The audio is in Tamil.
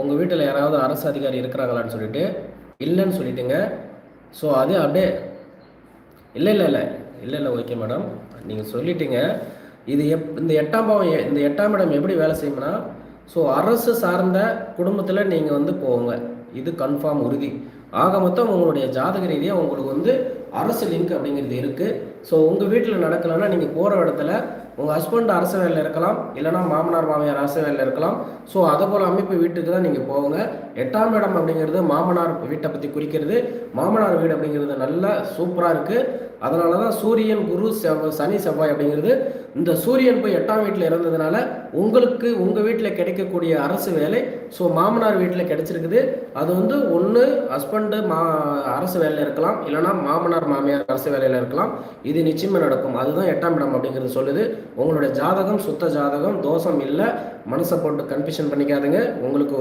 உங்கள் வீட்டில் யாராவது அரசு அதிகாரி இருக்கிறாங்களான்னு சொல்லிட்டு இல்லைன்னு சொல்லிட்டுங்க. ஸோ அது அப்படியே இல்லை இல்லை இல்லை இல்லை இல்லை ஓகே மேடம், நீங்கள் சொல்லிட்டீங்க. இது இந்த எட்டாம் பாவம் இந்த எட்டாம் இடம் எப்படி வேலை செய்யும்னா, ஸோ அரசு சார்ந்த குடும்பத்தில் நீங்கள் வந்து போங்க, இது கன்ஃபார்ம் உறுதி. ஆக மொத்தம் உங்களுடைய ஜாதக ரீதியாக உங்களுக்கு வந்து அரசு லிங்க் அப்படிங்கிறது இருக்குது. ஸோ உங்கள் வீட்டில் நடக்கலைன்னா நீங்கள் போகிற இடத்துல உங்கள் ஹஸ்பண்ட் அரசு வேலையில் இருக்கலாம், இல்லைனா மாமனார் மாமியார் அரசு வேலையில் இருக்கலாம். ஸோ அதை போல் அமைப்பு வீட்டுக்கு தான் நீங்கள் போங்க. எட்டாம் இடம் அப்படிங்கிறது மாமனார் வீட்டை பற்றி குறிக்கிறது. மாமனார் வீடு அப்படிங்கிறது நல்லா சூப்பராக இருக்குது. அதனால தான் சூரியன் குரு சனி செவ்வாய் அப்படிங்கிறது, இந்த சூரியன் போய் எட்டாம் வீட்டில் இருந்ததுனால உங்களுக்கு உங்கள் வீட்டில் கிடைக்கக்கூடிய அரசு வேலை ஸோ மாமனார் வீட்டில் கிடைச்சிருக்குது. அது வந்து ஒன்று ஹஸ்பண்டு அரசு வேலையில் இருக்கலாம், இல்லைனா மாமனார் மாமியார் அரசு வேலையில் இருக்கலாம். இது நிச்சயமாக நடக்கும். அதுதான் எட்டாம் இடம் அப்படிங்கிறது சொல்லுது. உங்களுடைய ஜாதகம் சுத்த ஜாதகம், தோஷம் இல்லை. மனசை போட்டு கன்ஃபியூஷன் பண்ணிக்காதுங்க. உங்களுக்கு ஒரே